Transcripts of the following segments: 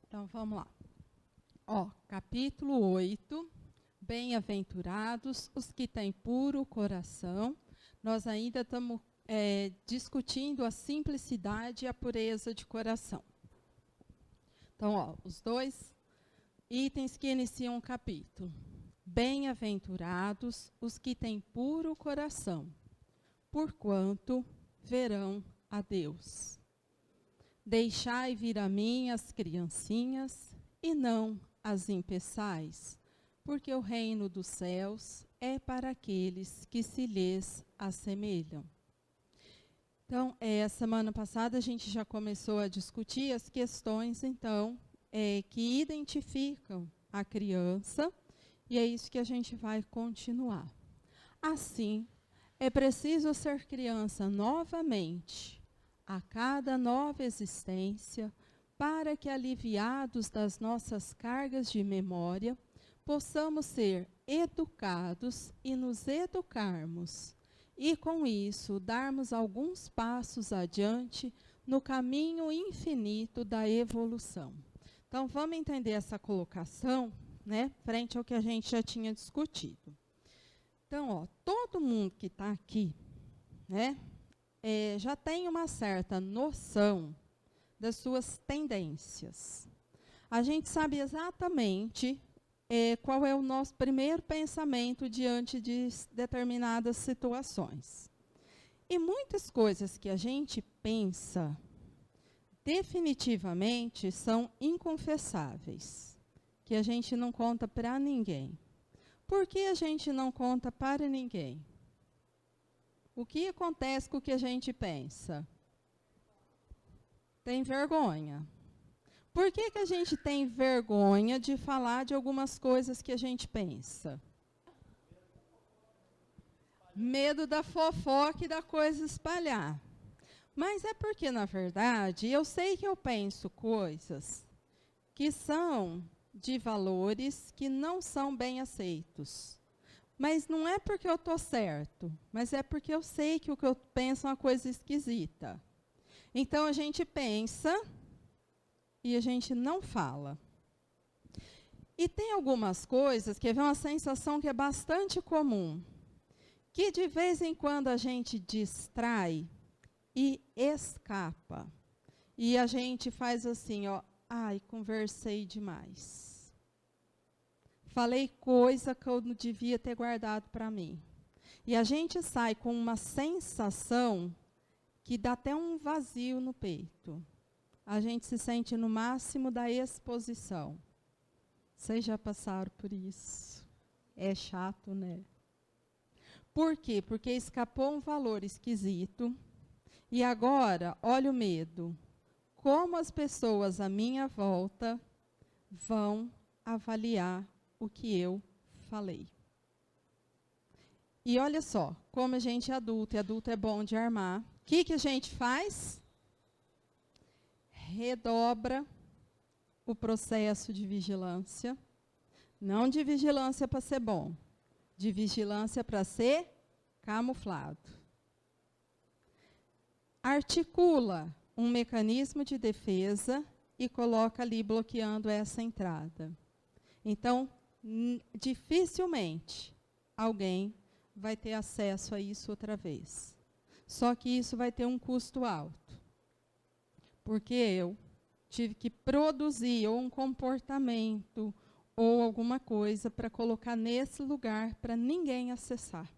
Então, vamos lá. Capítulo 8. Bem-aventurados os que têm puro coração. Nós ainda estamos discutindo a simplicidade e a pureza de coração. Então, os dois itens que iniciam o capítulo. Bem-aventurados os que têm puro coração, porquanto verão a Deus. Deixai vir a mim as criancinhas, e não as impeçais, porque o reino dos céus é para aqueles que se lhes assemelham. Então, semana passada a gente já começou a discutir as questões, então, que identificam a criança, e é isso que a gente vai continuar. Assim, é preciso ser criança novamente, a cada nova existência, para que, aliviados das nossas cargas de memória, possamos ser educados e nos educarmos, e com isso darmos alguns passos adiante no caminho infinito da evolução. Então, vamos entender essa colocação, né, frente ao que a gente já tinha discutido. Então, todo mundo que está aqui, né, já tem uma certa noção das suas tendências. A gente sabe exatamente qual é o nosso primeiro pensamento diante de determinadas situações. E muitas coisas que a gente pensa, definitivamente, são inconfessáveis, que a gente não conta para ninguém. Por que a gente não conta para ninguém? O que acontece com o que a gente pensa? Tem vergonha. Por que a gente tem vergonha de falar de algumas coisas que a gente pensa? Medo da fofoca e da coisa espalhar. Mas é porque, na verdade, eu sei que eu penso coisas que são de valores que não são bem aceitos. Mas não é porque eu estou certo, mas é porque eu sei que o que eu penso é uma coisa esquisita. Então, a gente pensa e a gente não fala. E tem algumas coisas que é uma sensação que é bastante comum, que de vez em quando a gente distrai e escapa. E a gente faz assim, ai, conversei demais. Falei coisa que eu não devia ter guardado para mim. E a gente sai com uma sensação que dá até um vazio no peito. A gente se sente no máximo da exposição. Vocês já passaram por isso? É chato, né? Por quê? Porque escapou um valor esquisito. E agora, olha o medo. Como as pessoas à minha volta vão avaliar o que eu falei. E olha só, como a gente é adulto, e adulto é bom de armar, o que a gente faz? Redobra o processo de vigilância, não de vigilância para ser bom, de vigilância para ser camuflado. Articula um mecanismo de defesa e coloca ali bloqueando essa entrada. Então, dificilmente alguém vai ter acesso a isso outra vez. Só que isso vai ter um custo alto. Porque eu tive que produzir ou um comportamento ou alguma coisa para colocar nesse lugar para ninguém acessar.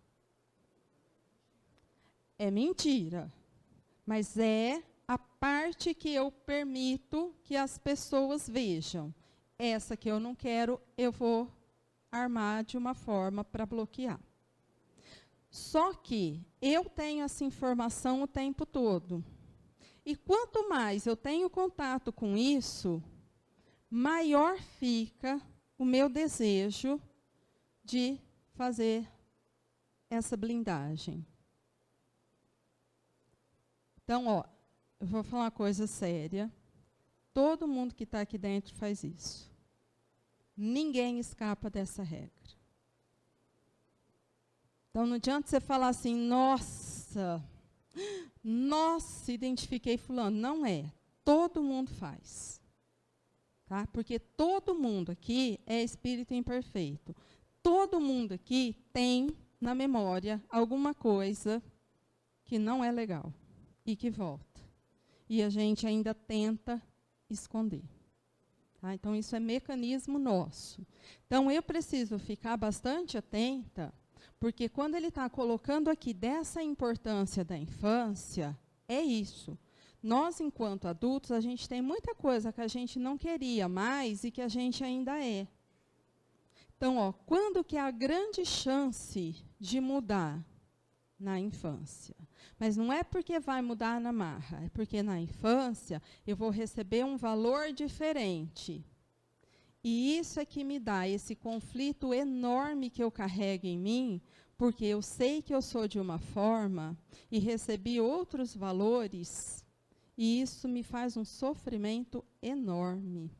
É mentira, mas é a parte que eu permito que as pessoas vejam. Essa que eu não quero, eu vou armar de uma forma para bloquear. Só que eu tenho essa informação o tempo todo. E quanto mais eu tenho contato com isso, maior fica o meu desejo de fazer essa blindagem. Então, eu vou falar uma coisa séria. Todo mundo que está aqui dentro faz isso. Ninguém escapa dessa regra. Então, não adianta você falar assim, nossa, identifiquei fulano. Não é. Todo mundo faz. tá? Porque todo mundo aqui é espírito imperfeito. Todo mundo aqui tem na memória alguma coisa que não é legal e que volta. E a gente ainda tenta esconder. Tá? Então, isso é mecanismo nosso. Então, eu preciso ficar bastante atenta, porque quando ele está colocando aqui dessa importância da infância, é isso. Nós, enquanto adultos, a gente tem muita coisa que a gente não queria mais e que a gente ainda é. Então, ó, quando que é a grande chance de mudar? Na infância. Mas não é porque vai mudar na marra, é porque na infância eu vou receber um valor diferente. E isso é que me dá esse conflito enorme que eu carrego em mim, porque eu sei que eu sou de uma forma e recebi outros valores, e isso me faz um sofrimento enorme.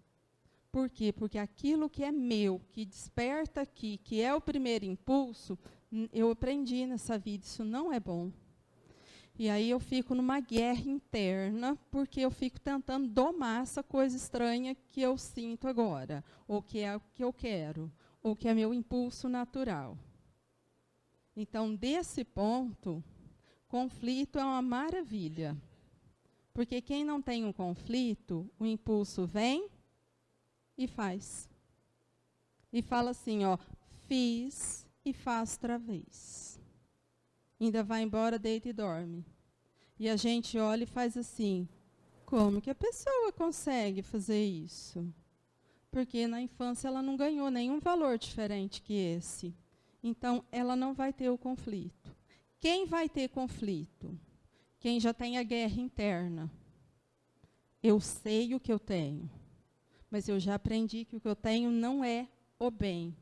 Por quê? Porque aquilo que é meu, que desperta aqui, que é o primeiro impulso, eu aprendi nessa vida, isso não é bom. E aí eu fico numa guerra interna, porque eu fico tentando domar essa coisa estranha que eu sinto agora, ou que é o que eu quero, ou que é meu impulso natural. Então, desse ponto, conflito é uma maravilha. Porque quem não tem um conflito, o impulso vem e faz. E fala assim, ó, fiz e faz outra vez. Ainda vai embora, deita e dorme. E a gente olha e faz assim, como que a pessoa consegue fazer isso? Porque na infância ela não ganhou nenhum valor diferente que esse. Então, ela não vai ter o conflito. Quem vai ter conflito? Quem já tem a guerra interna. Eu sei o que eu tenho, mas eu já aprendi que o que eu tenho não é o bem.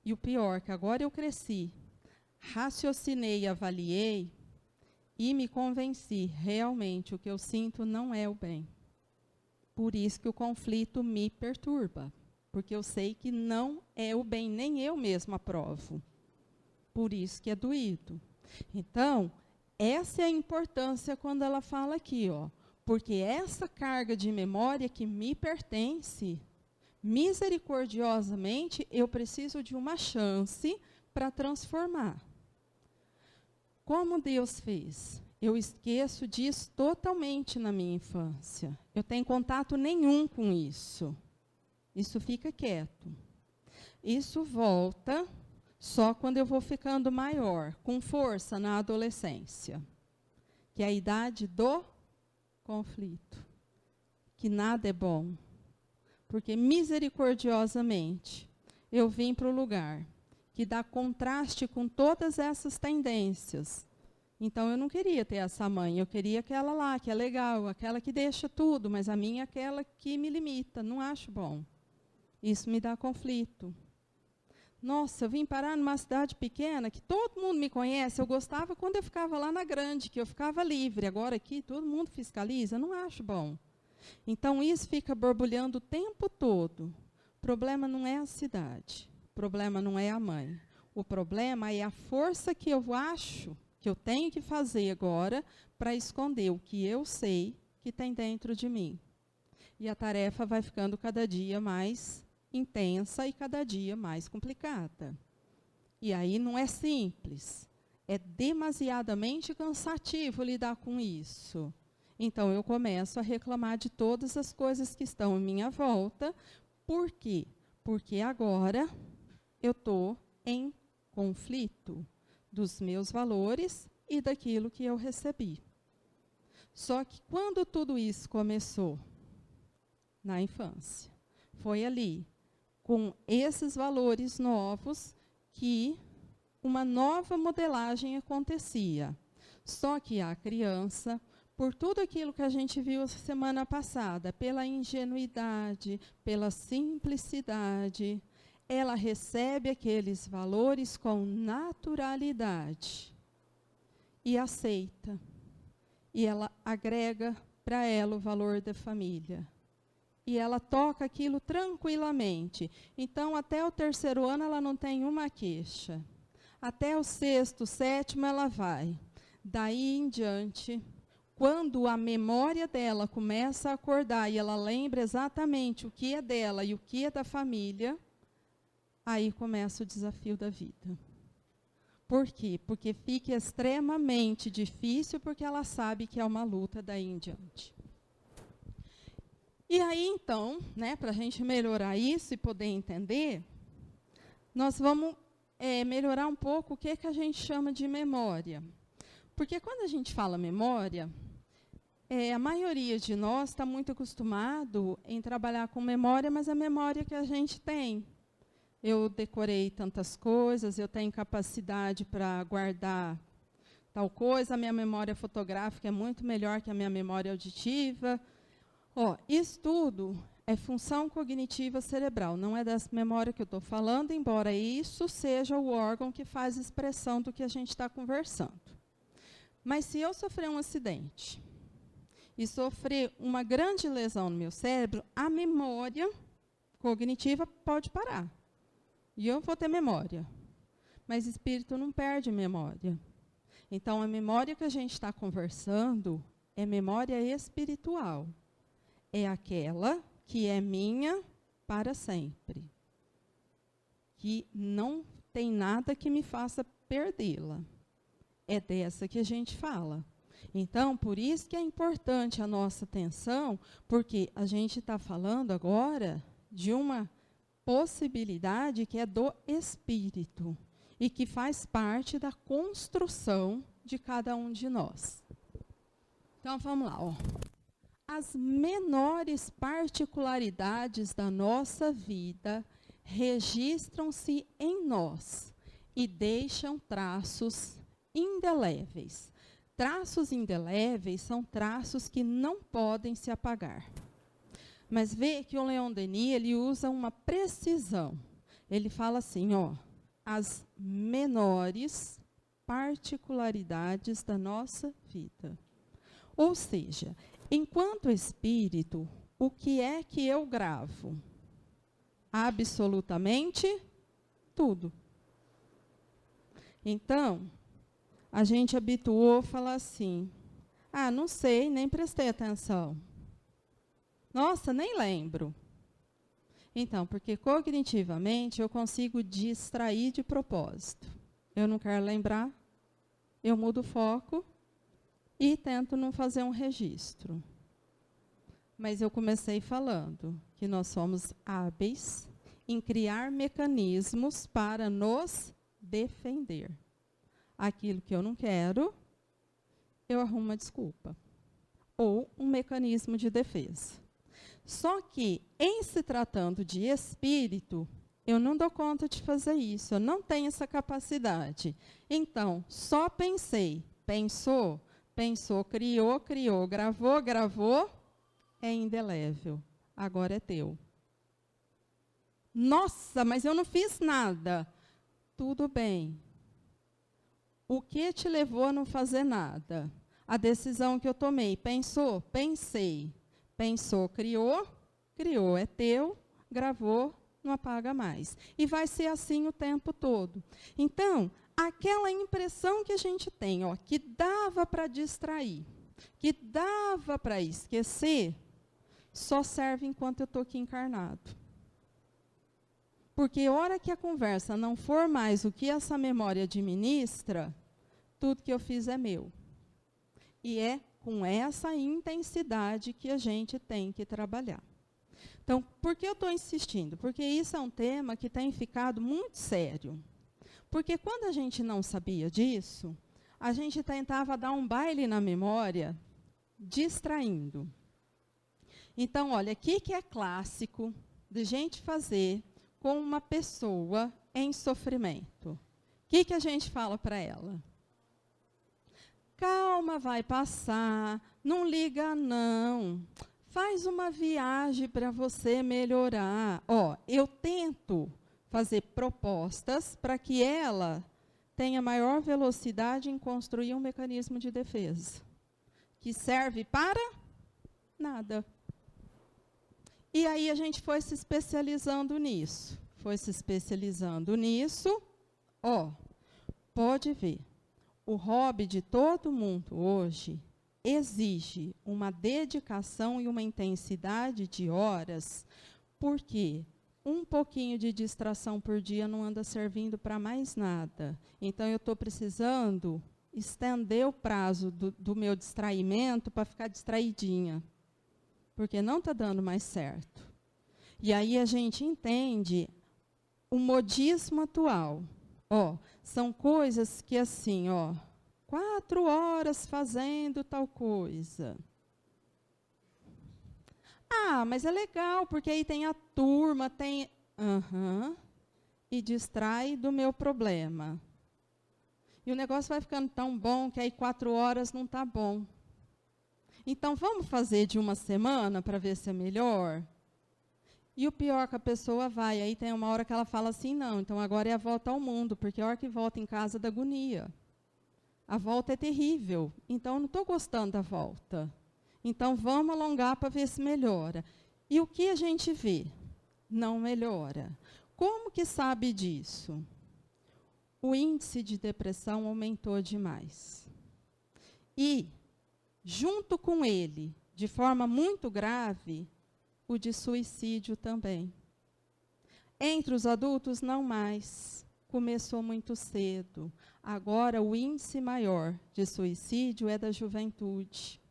E o pior, que agora eu cresci, raciocinei, avaliei e me convenci, realmente o que eu sinto não é o bem. Por isso que o conflito me perturba, porque eu sei que não é o bem, nem eu mesma aprovo. Por isso que é doído. Então, essa é a importância quando ela fala aqui, ó, porque essa carga de memória que me pertence, misericordiosamente, eu preciso de uma chance para transformar. Como Deus fez? Eu esqueço disso totalmente na minha infância. Eu tenho contato nenhum com isso. Isso fica quieto. Isso volta só quando eu vou ficando maior, com força na adolescência, que é a idade do conflito, que nada é bom, porque misericordiosamente eu vim para o lugar que dá contraste com todas essas tendências. Então eu não queria ter essa mãe, eu queria aquela lá, que é legal, aquela que deixa tudo, mas a minha é aquela que me limita, não acho bom. Isso me dá conflito. Nossa, eu vim parar numa cidade pequena, que todo mundo me conhece, eu gostava quando eu ficava lá na grande, que eu ficava livre. Agora aqui, todo mundo fiscaliza, não acho bom. Então, isso fica borbulhando o tempo todo. O problema não é a cidade, o problema não é a mãe. O problema é a força que eu acho que eu tenho que fazer agora para esconder o que eu sei que tem dentro de mim. E a tarefa vai ficando cada dia mais intensa e cada dia mais complicada. E aí não é simples, é demasiadamente cansativo lidar com isso. Então eu começo a reclamar de todas as coisas que estão à minha volta. Por quê? Porque agora eu estou em conflito dos meus valores e daquilo que eu recebi. Só que quando tudo isso começou? Na infância. Foi ali, com esses valores novos, que uma nova modelagem acontecia. Só que a criança, por tudo aquilo que a gente viu semana passada, pela ingenuidade, pela simplicidade, ela recebe aqueles valores com naturalidade e aceita. E ela agrega para ela o valor da família. E ela toca aquilo tranquilamente. Então, até o 3º ano, ela não tem uma queixa. Até o 6º, 7º, ela vai. Daí em diante, quando a memória dela começa a acordar e ela lembra exatamente o que é dela e o que é da família, aí começa o desafio da vida. Por quê? Porque fica extremamente difícil, porque ela sabe que é uma luta daí em diante. E aí, então, né, para a gente melhorar isso e poder entender, nós vamos melhorar um pouco o que a gente chama de memória. Porque quando a gente fala memória, a maioria de nós está muito acostumado em trabalhar com memória, mas a memória que a gente tem. Eu decorei tantas coisas, eu tenho capacidade para guardar tal coisa, a minha memória fotográfica é muito melhor que a minha memória auditiva. Isso tudo é função cognitiva cerebral, não é dessa memória que eu estou falando, embora isso seja o órgão que faz expressão do que a gente está conversando. Mas se eu sofrer um acidente e sofrer uma grande lesão no meu cérebro, a memória cognitiva pode parar. E eu vou ter memória. Mas o espírito não perde memória. Então, a memória que a gente está conversando é memória espiritual. É aquela que é minha para sempre. Que não tem nada que me faça perdê-la. É dessa que a gente fala. Então, por isso que é importante a nossa atenção, porque a gente está falando agora de uma possibilidade que é do espírito e que faz parte da construção de cada um de nós. Então, vamos lá. As menores particularidades da nossa vida registram-se em nós e deixam traços indeléveis. Traços indeléveis são traços que não podem se apagar. Mas vê que o Leon Denis, ele usa uma precisão. Ele fala assim, as menores particularidades da nossa vida. Ou seja, enquanto espírito, o que é que eu gravo? Absolutamente tudo. Então, a gente habituou a falar assim, não sei, nem prestei atenção. Nossa, nem lembro. Então, porque cognitivamente eu consigo distrair de propósito. Eu não quero lembrar, eu mudo o foco e tento não fazer um registro. Mas eu comecei falando que nós somos hábeis em criar mecanismos para nos defender. Aquilo que eu não quero, eu arrumo uma desculpa. Ou um mecanismo de defesa. Só que, em se tratando de espírito, eu não dou conta de fazer isso, eu não tenho essa capacidade. Então, só pensei, pensou, criou, gravou, é indelével. Agora é teu. Nossa, mas eu não fiz nada. Tudo bem. O que te levou a não fazer nada? A decisão que eu tomei. Pensou? Pensei. Pensou, criou, é teu, gravou, não apaga mais. E vai ser assim o tempo todo. Então, aquela impressão que a gente tem, que dava para distrair, que dava para esquecer, só serve enquanto eu estou aqui encarnado. Porque a hora que a conversa não for mais o que essa memória administra, tudo que eu fiz é meu. E é com essa intensidade que a gente tem que trabalhar. Então, por que eu estou insistindo? Porque isso é um tema que tem ficado muito sério. Porque quando a gente não sabia disso, a gente tentava dar um baile na memória, distraindo. Então, olha, o que é clássico de gente fazer com uma pessoa em sofrimento? O que a gente fala para ela? Calma, vai passar, não liga não, faz uma viagem para você melhorar. Eu tento fazer propostas para que ela tenha maior velocidade em construir um mecanismo de defesa, que serve para nada. E aí a gente foi se especializando nisso, pode ver. O hobby de todo mundo hoje exige uma dedicação e uma intensidade de horas, porque um pouquinho de distração por dia não anda servindo para mais nada. Então, eu estou precisando estender o prazo do meu distraimento para ficar distraidinha, porque não está dando mais certo. E aí a gente entende o modismo atual. São coisas que, assim, 4 horas fazendo tal coisa. Mas é legal, porque aí tem a turma, tem... E distrai do meu problema. E o negócio vai ficando tão bom que aí 4 horas não está bom. Então, vamos fazer de uma semana para ver se é melhor? E o pior que a pessoa vai, aí tem uma hora que ela fala assim, não, então agora é a volta ao mundo, porque a hora que volta em casa dá agonia. A volta é terrível, então eu não estou gostando da volta. Então, vamos alongar para ver se melhora. E o que a gente vê? Não melhora. Como que sabe disso? O índice de depressão aumentou demais. E, junto com ele, de forma muito grave, o de suicídio também. Entre os adultos, não mais. Começou muito cedo. Agora, o índice maior de suicídio é da juventude.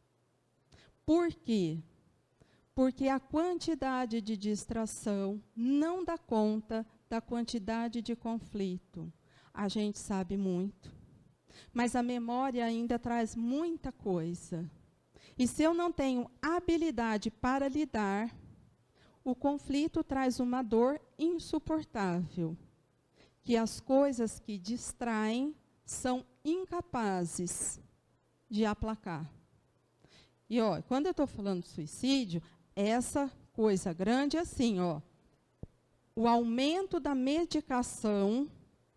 Por quê? Porque a quantidade de distração não dá conta da quantidade de conflito. A gente sabe muito, mas a memória ainda traz muita coisa. E se eu não tenho habilidade para lidar, o conflito traz uma dor insuportável, que as coisas que distraem são incapazes de aplacar. E, quando eu estou falando de suicídio, essa coisa grande é assim, o aumento da medicação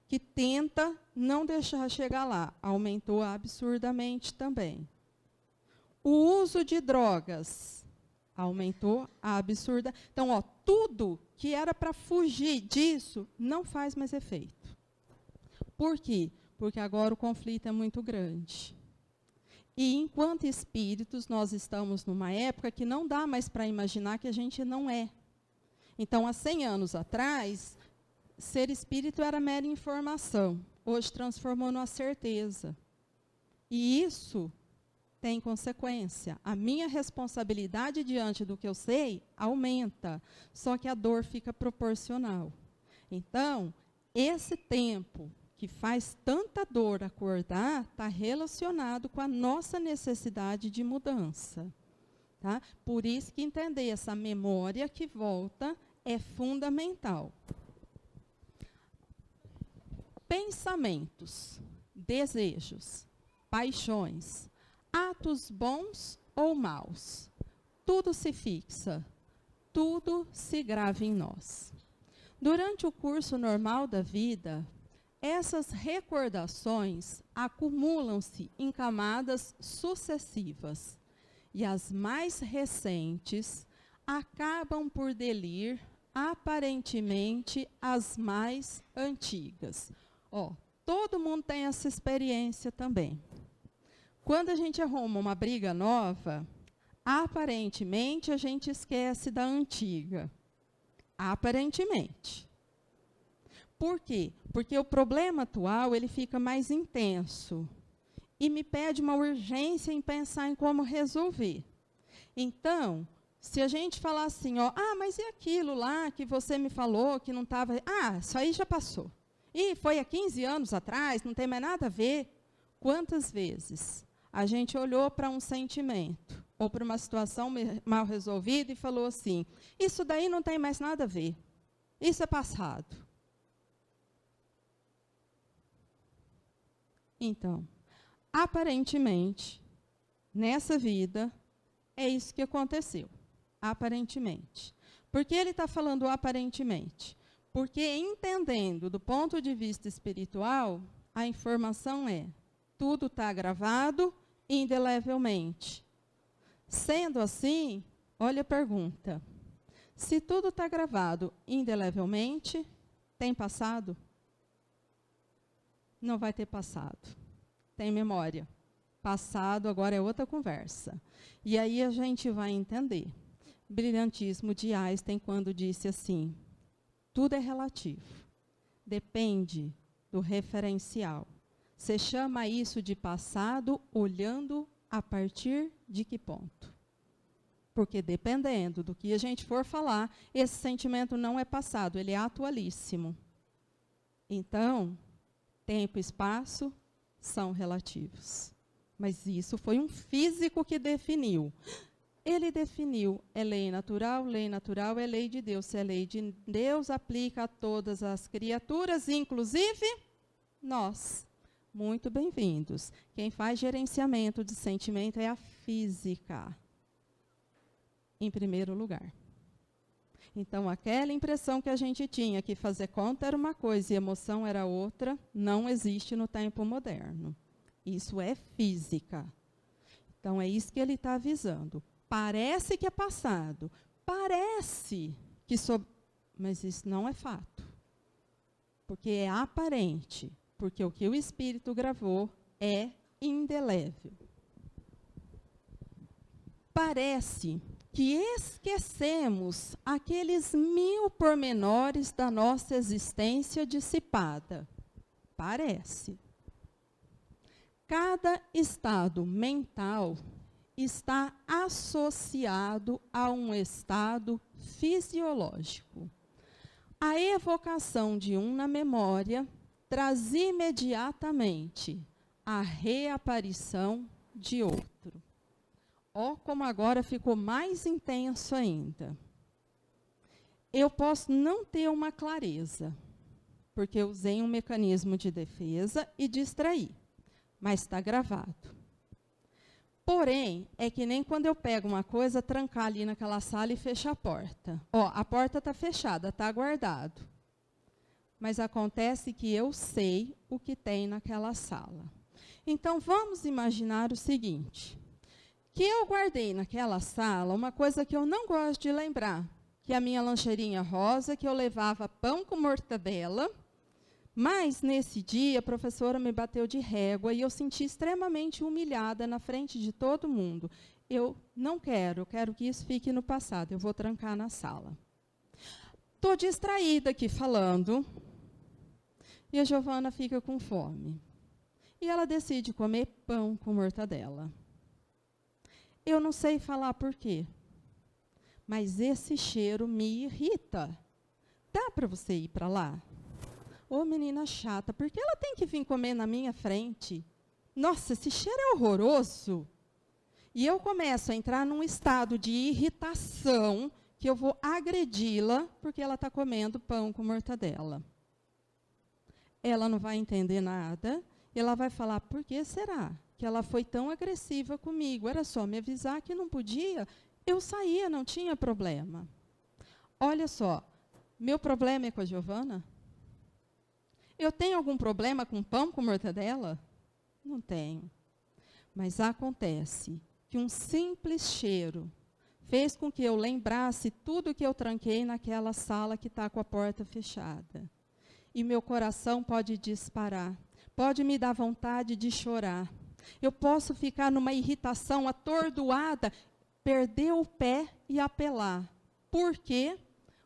que tenta não deixar chegar lá, aumentou absurdamente também. O uso de drogas aumentou absurda. Então, tudo que era para fugir disso não faz mais efeito. Por quê? Porque agora o conflito é muito grande. E, enquanto espíritos, nós estamos numa época que não dá mais para imaginar que a gente não é. Então, há 100 anos atrás, ser espírito era mera informação. Hoje transformou numa certeza. E isso tem consequência. A minha responsabilidade diante do que eu sei aumenta, só que a dor fica proporcional. Então, esse tempo que faz tanta dor acordar está relacionado com a nossa necessidade de mudança. Tá? Por isso que entender essa memória que volta é fundamental. Pensamentos, desejos, paixões, atos bons ou maus, tudo se fixa, tudo se grava em nós. Durante o curso normal da vida, essas recordações acumulam-se em camadas sucessivas, e as mais recentes acabam por delir, aparentemente, as mais antigas. Todo mundo tem essa experiência também. Quando a gente arruma uma briga nova, aparentemente a gente esquece da antiga. Aparentemente. Por quê? Porque o problema atual ele fica mais intenso e me pede uma urgência em pensar em como resolver. Então, se a gente falar assim, mas e aquilo lá que você me falou que não estava... isso aí já passou. E foi há 15 anos atrás, não tem mais nada a ver. Quantas vezes a gente olhou para um sentimento ou para uma situação mal resolvida e falou assim, isso daí não tem mais nada a ver. Isso é passado. Então, aparentemente, nessa vida, é isso que aconteceu. Aparentemente. Por que ele está falando aparentemente? Porque, entendendo do ponto de vista espiritual, a informação é, tudo está gravado indelevelmente. Sendo assim, olha a pergunta. Se tudo está gravado indelevelmente, tem passado? Não vai ter passado. Tem memória. Passado agora é outra conversa. E aí a gente vai entender. Brilhantismo de Einstein, quando disse assim, tudo é relativo. Depende do referencial. Você chama isso de passado olhando a partir de que ponto? Porque dependendo do que a gente for falar, esse sentimento não é passado, ele é atualíssimo. Então, tempo e espaço são relativos. Mas isso foi um físico que definiu. Ele definiu, é lei natural é lei de Deus. Se é lei de Deus, aplica a todas as criaturas, inclusive nós. Muito bem-vindos. Quem faz gerenciamento de sentimento é a física, em primeiro lugar. Então, aquela impressão que a gente tinha que fazer conta era uma coisa e emoção era outra, não existe no tempo moderno. Isso é física. Então, é isso que ele está avisando. Parece que é passado, parece que... Mas isso não é fato. Porque é aparente. Porque o que o Espírito gravou é indelével. Parece que esquecemos aqueles 1000 pormenores da nossa existência dissipada. Parece. Cada estado mental está associado a um estado fisiológico. A evocação de um na memória traz imediatamente a reaparição de outro. Ó, como agora ficou mais intenso ainda. Eu posso não ter uma clareza, porque eu usei um mecanismo de defesa e distraí, mas está gravado. Porém, é que nem quando eu pego uma coisa, trancar ali naquela sala e fechar a porta. Ó, a porta está fechada, está guardado. Mas acontece que eu sei o que tem naquela sala. Então, vamos imaginar o seguinte, que eu guardei naquela sala uma coisa que eu não gosto de lembrar, que é a minha lancheirinha rosa, que eu levava pão com mortadela, mas, nesse dia, a professora me bateu de régua e eu senti extremamente humilhada na frente de todo mundo. Eu não quero, eu quero que isso fique no passado, eu vou trancar na sala. Estou distraída aqui falando, e a Giovana fica com fome. E ela decide comer pão com mortadela. Eu não sei falar por quê, mas esse cheiro me irrita. Dá para você ir para lá? Ô, menina chata, por que ela tem que vir comer na minha frente? Nossa, esse cheiro é horroroso. E eu começo a entrar num estado de irritação que eu vou agredi-la porque ela está comendo pão com mortadela. Ela não vai entender nada, e ela vai falar, por que será que ela foi tão agressiva comigo? Era só me avisar que não podia, eu saía, não tinha problema. Olha só, meu problema é com a Giovana? Eu tenho algum problema com pão com mortadela? Não tenho. Mas acontece que um simples cheiro fez com que eu lembrasse tudo que eu tranquei naquela sala que está com a porta fechada. E meu coração pode disparar, pode me dar vontade de chorar. Eu posso ficar numa irritação atordoada, perder o pé e apelar. Por quê?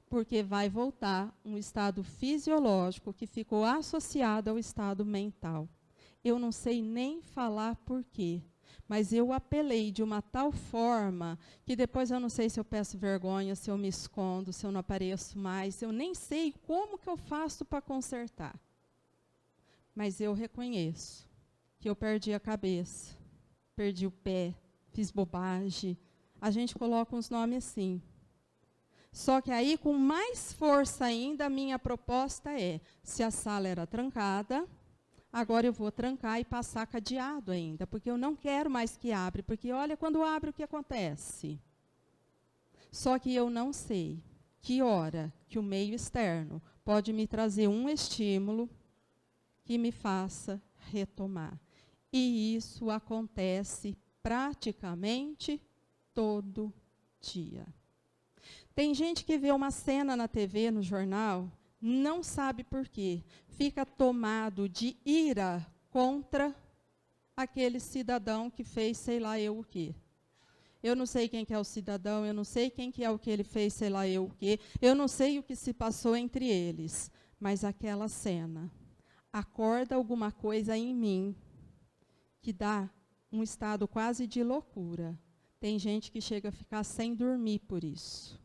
Porque vai voltar um estado fisiológico que ficou associado ao estado mental. Eu não sei nem falar por quê, mas eu apelei de uma tal forma que depois eu não sei se eu peço vergonha, se eu me escondo, se eu não apareço mais, eu nem sei como que eu faço para consertar. Mas eu reconheço que eu perdi a cabeça, perdi o pé, fiz bobagem. A gente coloca uns nomes assim. Só que aí, com mais força ainda, a minha proposta é, se a sala era trancada, agora eu vou trancar e passar cadeado ainda, porque eu não quero mais que abra, porque olha, quando abre, o que acontece? Só que eu não sei que hora que o meio externo pode me trazer um estímulo que me faça retomar. E isso acontece praticamente todo dia. Tem gente que vê uma cena na TV, no jornal, não sabe por quê. Fica tomado de ira contra aquele cidadão que fez sei lá eu o quê. Eu não sei quem que é o cidadão, eu não sei quem que é o que ele fez sei lá eu o quê, eu não sei o que se passou entre eles, mas aquela cena acorda alguma coisa em mim que dá um estado quase de loucura. Tem gente que chega a ficar sem dormir por isso.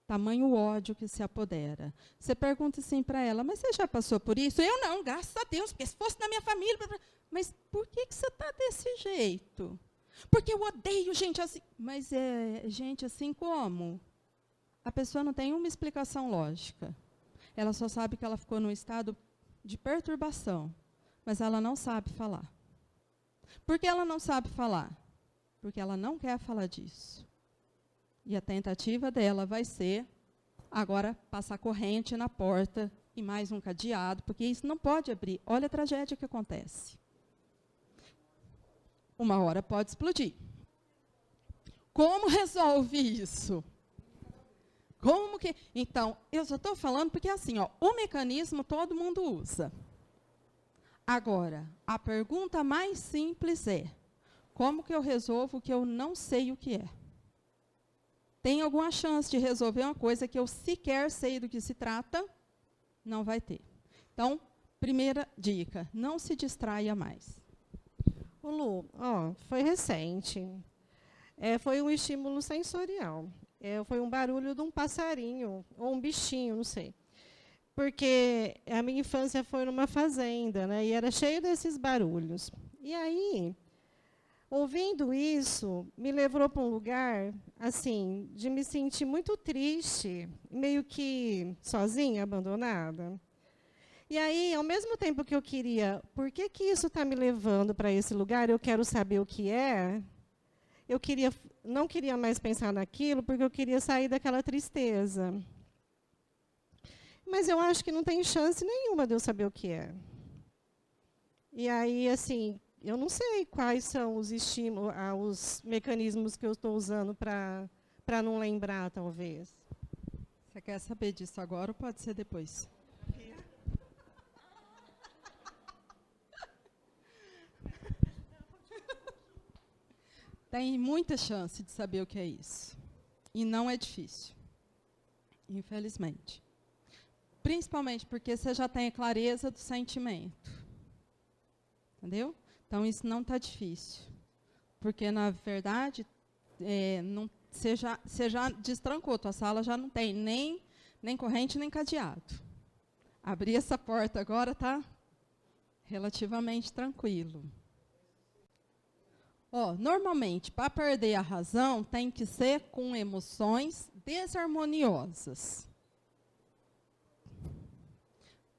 Tamanho ódio que se apodera. Você pergunta assim para ela, mas você já passou por isso? Eu não, graças a Deus, porque se fosse na minha família... Mas por que você está desse jeito? Porque eu odeio gente assim. Mas é gente assim como? A pessoa não tem uma explicação lógica. Ela só sabe que ela ficou num estado de perturbação, mas ela não sabe falar. Por que ela não sabe falar? Porque ela não quer falar disso. E a tentativa dela vai ser, agora, passar corrente na porta e mais um cadeado, porque isso não pode abrir. Olha a tragédia que acontece. Uma hora pode explodir. Como resolve isso? Como que... Então, eu só estou falando porque, assim, ó, o mecanismo todo mundo usa. Agora, a pergunta mais simples é, como que eu resolvo o que eu não sei o que é? Tem alguma chance de resolver uma coisa que eu sequer sei do que se trata? Não vai ter. Então, primeira dica, não se distraia mais. Ô Lu, foi recente. Foi um estímulo sensorial. Foi um barulho de um passarinho, ou um bichinho, não sei. Porque a minha infância foi numa fazenda, né, e era cheio desses barulhos. E aí, ouvindo isso, me levou para um lugar, assim, de me sentir muito triste, meio que sozinha, abandonada. E aí, ao mesmo tempo que eu queria, por que isso está me levando para esse lugar, eu quero saber o que é, não queria mais pensar naquilo, porque eu queria sair daquela tristeza. Mas eu acho que não tem chance nenhuma de eu saber o que é. E aí, assim, eu não sei quais são os estímulos, os mecanismos que eu estou usando para não lembrar, talvez. Você quer saber disso agora ou pode ser depois? Tem muita chance de saber o que é isso. E não é difícil. Infelizmente. Principalmente porque você já tem a clareza do sentimento. Entendeu? Então, isso não está difícil. Porque, na verdade, você já destrancou. Tua sala já não tem nem corrente, nem cadeado. Abrir essa porta agora está relativamente tranquilo. Normalmente, para perder a razão, tem que ser com emoções desarmoniosas.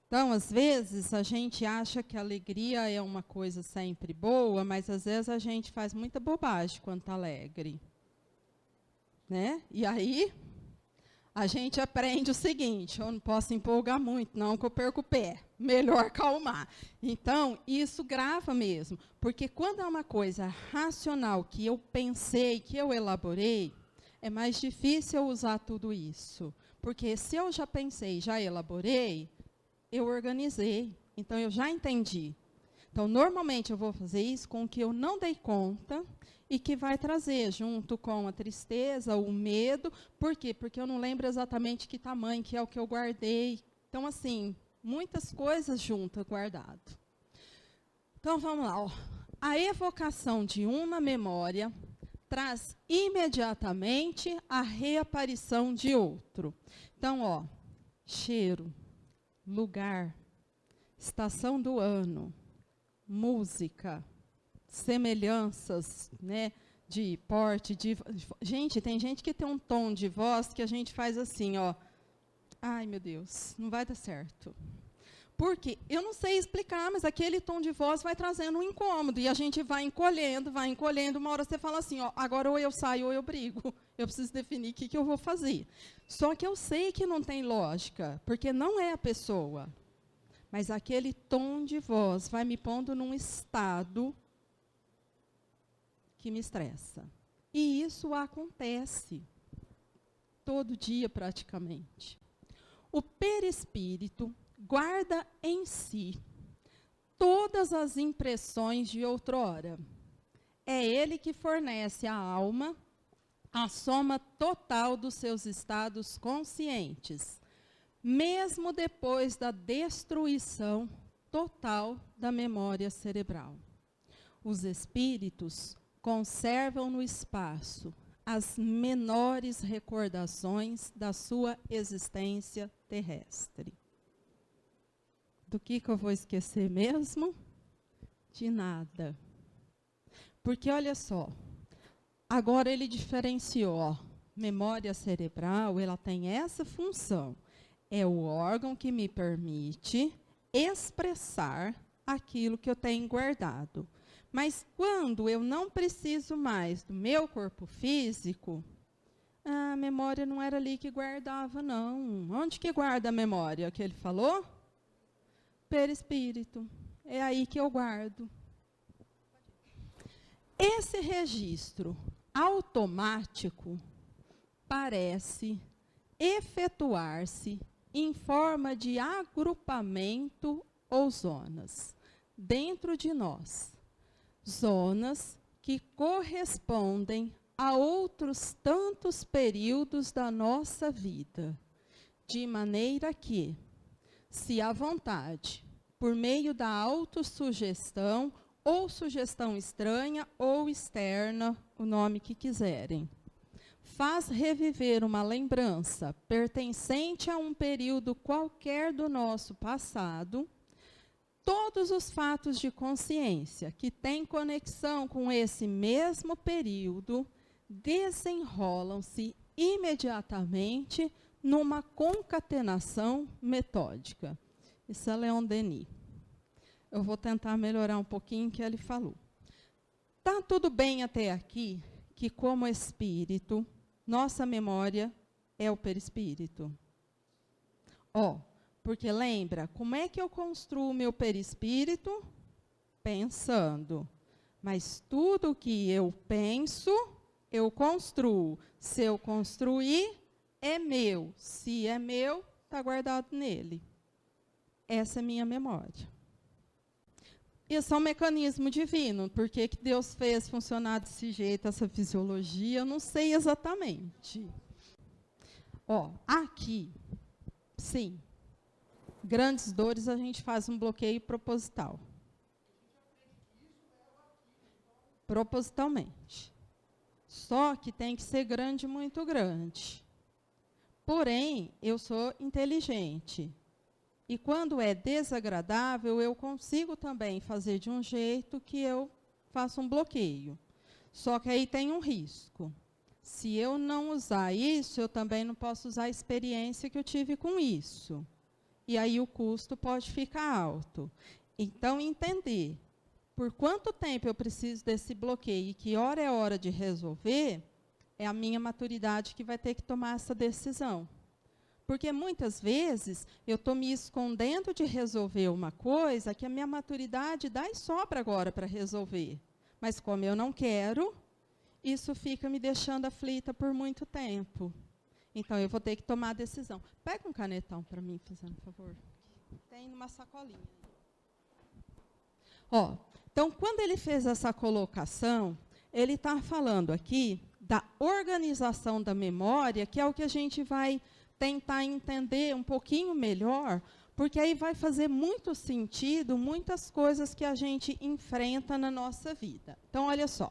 Então, às vezes, a gente acha que a alegria é uma coisa sempre boa, mas, às vezes, a gente faz muita bobagem quando está alegre. Né? E aí, a gente aprende o seguinte, eu não posso empolgar muito, não, que eu perco o pé. Melhor calmar. Então, isso grava mesmo, porque quando é uma coisa racional, que eu pensei, que eu elaborei, é mais difícil eu usar tudo isso. Porque se eu já pensei, já elaborei, eu organizei, então eu já entendi. Então, normalmente, eu vou fazer isso com o que eu não dei conta e que vai trazer, junto com a tristeza, o medo. Por quê? Porque eu não lembro exatamente que tamanho, que é o que eu guardei. Então, assim, muitas coisas juntas, guardado. Então, vamos lá. A evocação de uma memória traz imediatamente a reaparição de outro. Então, cheiro, lugar, estação do ano, música, semelhanças, né, de porte, gente, tem gente que tem um tom de voz que a gente faz assim, ai, meu Deus, não vai dar certo. Porque eu não sei explicar, mas aquele tom de voz vai trazendo um incômodo, e a gente vai encolhendo, uma hora você fala assim, agora ou eu saio ou eu brigo. Eu preciso definir o que eu vou fazer. Só que eu sei que não tem lógica, porque não é a pessoa. Mas aquele tom de voz vai me pondo num estado que me estressa. E isso acontece todo dia, praticamente. O perispírito guarda em si todas as impressões de outrora. É ele que fornece à alma a soma total dos seus estados conscientes, mesmo depois da destruição total da memória cerebral. Os espíritos conservam no espaço as menores recordações da sua existência terrestre. Do que eu vou esquecer mesmo? De nada. Porque, olha só, agora ele diferenciou, ó, memória cerebral, ela tem essa função. É o órgão que me permite expressar aquilo que eu tenho guardado. Mas quando eu não preciso mais do meu corpo físico, a memória não era ali que guardava, não. Onde que guarda a memória que ele falou? Perispírito. É aí que eu guardo. Esse registro automático parece efetuar-se em forma de agrupamento ou zonas dentro de nós. Zonas que correspondem a outros tantos períodos da nossa vida, de maneira que, se à vontade, por meio da autossugestão ou sugestão estranha ou externa, o nome que quiserem, faz reviver uma lembrança pertencente a um período qualquer do nosso passado, todos os fatos de consciência que têm conexão com esse mesmo período desenrolam-se imediatamente numa concatenação metódica. Isso é Leon Denis. Eu vou tentar melhorar um pouquinho o que ele falou. Está tudo bem até aqui que, como espírito, nossa memória é o perispírito. Ó, porque lembra, como é que eu construo o meu perispírito? Pensando. Mas tudo que eu penso, eu construo. Se eu construir, é meu. Se é meu, está guardado nele. Essa é a minha memória. Isso é um mecanismo divino. Por que que Deus fez funcionar desse jeito, essa fisiologia? Eu não sei exatamente. Ó, aqui, sim. Grandes dores, a gente faz um bloqueio proposital. Propositalmente. Só que tem que ser grande, muito grande. Porém, eu sou inteligente. E quando é desagradável, eu consigo também fazer de um jeito que eu faça um bloqueio. Só que aí tem um risco. Se eu não usar isso, eu também não posso usar a experiência que eu tive com isso. E aí o custo pode ficar alto. Então, entender por quanto tempo eu preciso desse bloqueio e que hora é hora de resolver, é a minha maturidade que vai ter que tomar essa decisão. Porque muitas vezes eu estou me escondendo de resolver uma coisa que a minha maturidade dá e sobra agora para resolver. Mas como eu não quero, isso fica me deixando aflita por muito tempo. Então, eu vou ter que tomar a decisão. Pega um canetão para mim, fazendo favor. Tem numa sacolinha. Ó, então, quando ele fez essa colocação, ele está falando aqui da organização da memória, que é o que a gente vai tentar entender um pouquinho melhor, porque aí vai fazer muito sentido muitas coisas que a gente enfrenta na nossa vida. Então, olha só.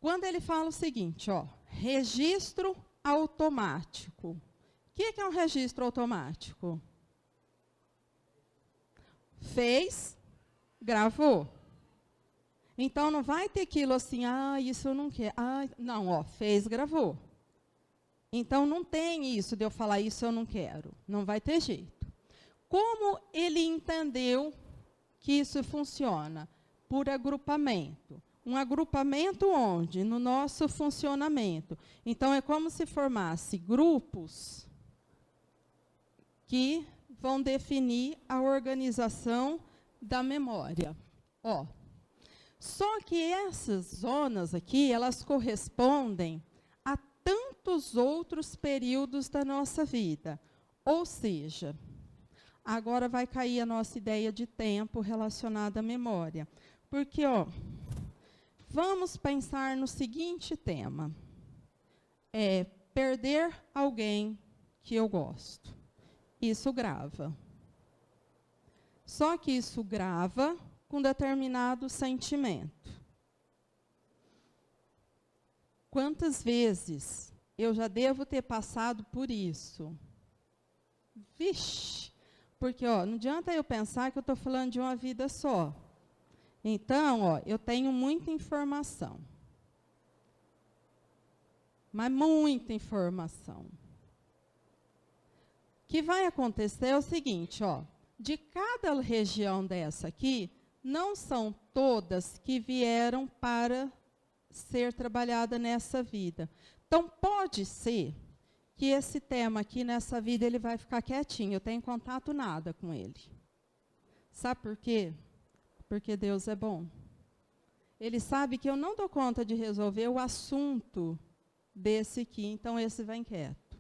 Quando ele fala o seguinte, ó, registro automático. O que é um registro automático? Fez, gravou. Então, não vai ter aquilo assim, isso eu não quero. Não, ó, fez, gravou. Então, não tem isso de eu falar isso eu não quero. Não vai ter jeito. Como ele entendeu que isso funciona? Por agrupamento. Um agrupamento onde? No nosso funcionamento. Então, é como se formasse grupos que vão definir a organização da memória. Ó, só que essas zonas aqui, elas correspondem a tantos outros períodos da nossa vida. Ou seja, agora vai cair a nossa ideia de tempo relacionada à memória. Porque, vamos pensar no seguinte tema. Perder alguém que eu gosto. Isso grava. Só que isso grava com determinado sentimento. Quantas vezes eu já devo ter passado por isso? Vixe! Porque, não adianta eu pensar que eu estou falando de uma vida só. Então, eu tenho muita informação. Mas muita informação. O que vai acontecer é o seguinte, de cada região dessa aqui, não são todas que vieram para ser trabalhada nessa vida. Então, pode ser que esse tema aqui nessa vida ele vai ficar quietinho, eu tenho contato nada com ele. Sabe por quê? Porque Deus é bom. Ele sabe que eu não dou conta de resolver o assunto desse aqui, então esse vai quieto.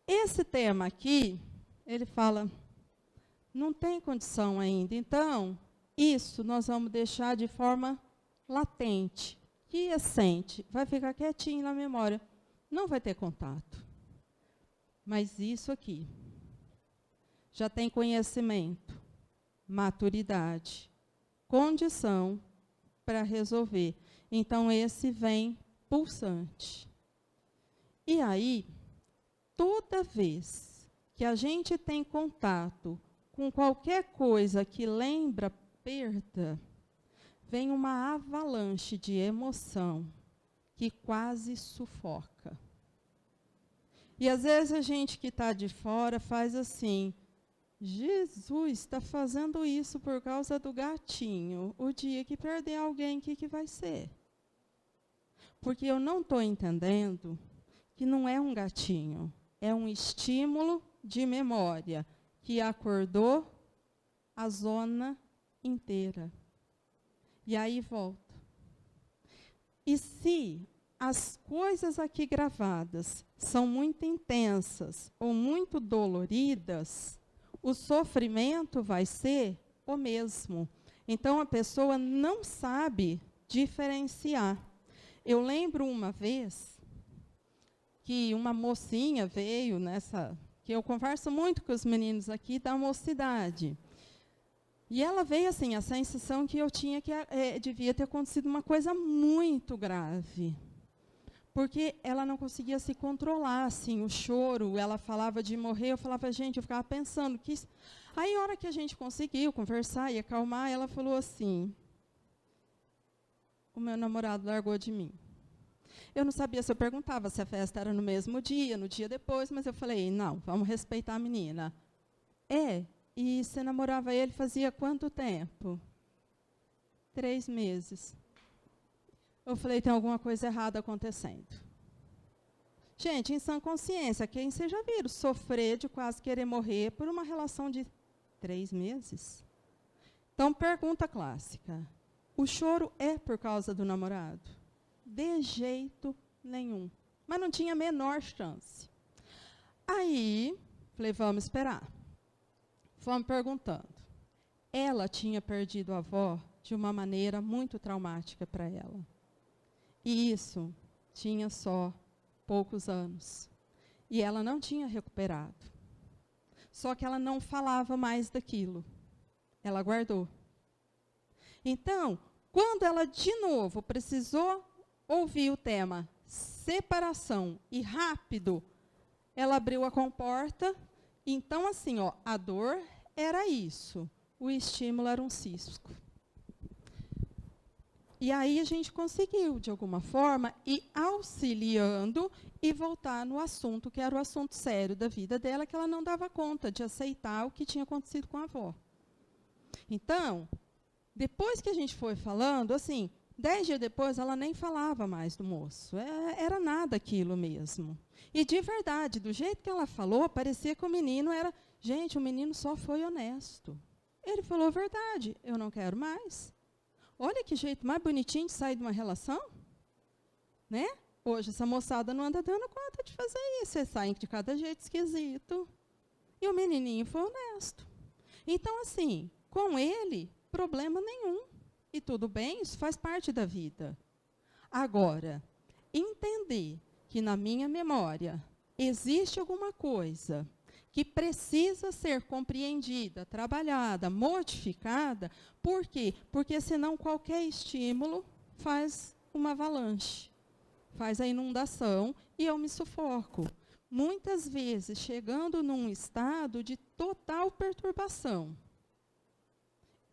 Esse tema aqui, ele fala, não tem condição ainda, então, isso nós vamos deixar de forma latente, quiescente, vai ficar quietinho na memória, não vai ter contato. Mas isso aqui, já tem conhecimento, maturidade, condição para resolver. Então, esse vem pulsante. E aí, toda vez que a gente tem contato com qualquer coisa que lembra perda, vem uma avalanche de emoção que quase sufoca. E às vezes a gente que está de fora faz assim, Jesus está fazendo isso por causa do gatinho. O dia que perder alguém, o que vai ser? Porque eu não estou entendendo que não é um gatinho, é um estímulo de memória que acordou a zona inteira. E aí volta. E se as coisas aqui gravadas são muito intensas ou muito doloridas, o sofrimento vai ser o mesmo. Então, a pessoa não sabe diferenciar. Eu lembro uma vez que uma mocinha veio que eu converso muito com os meninos aqui da mocidade. E ela veio assim, a sensação que eu tinha que devia ter acontecido uma coisa muito grave. Porque ela não conseguia se controlar, assim, o choro, ela falava de morrer, eu falava, gente, eu ficava pensando que... Aí, a hora que a gente conseguiu conversar e acalmar, ela falou assim, o meu namorado largou de mim. Eu não sabia se eu perguntava se a festa era no mesmo dia, no dia depois, mas eu falei, não, vamos respeitar a menina. E você namorava ele fazia quanto tempo? 3 meses. Eu falei, tem alguma coisa errada acontecendo. Gente, em sã consciência, quem vocês já viram sofrer de quase querer morrer por uma relação de 3 meses? Então, pergunta clássica. O choro é por causa do namorado? De jeito nenhum. Mas não tinha a menor chance. Aí, falei, vamos esperar. Fomos perguntando. Ela tinha perdido a avó de uma maneira muito traumática para ela. E isso tinha só poucos anos. E ela não tinha recuperado. Só que ela não falava mais daquilo. Ela guardou. Então, quando ela de novo precisou ouvir o tema separação e rápido, ela abriu a comporta. Então, assim, a dor era isso. O estímulo era um cisco. E aí a gente conseguiu, de alguma forma, ir auxiliando e voltar no assunto, que era o assunto sério da vida dela, que ela não dava conta de aceitar o que tinha acontecido com a avó. Então, depois que a gente foi falando, assim, 10 dias depois, ela nem falava mais do moço. Era nada aquilo mesmo. E, de verdade, do jeito que ela falou, parecia que o menino era... Gente, o menino só foi honesto. Ele falou a verdade, eu não quero mais. Olha que jeito mais bonitinho de sair de uma relação. Né? Hoje, essa moçada não anda dando conta de fazer isso. Eles saem de cada jeito esquisito. E o menininho foi honesto. Então, assim, com ele, problema nenhum. E tudo bem, isso faz parte da vida. Agora, entender que na minha memória existe alguma coisa que precisa ser compreendida, trabalhada, modificada. Por quê? Porque senão qualquer estímulo faz uma avalanche, faz a inundação e eu me sufoco. Muitas vezes chegando num estado de total perturbação.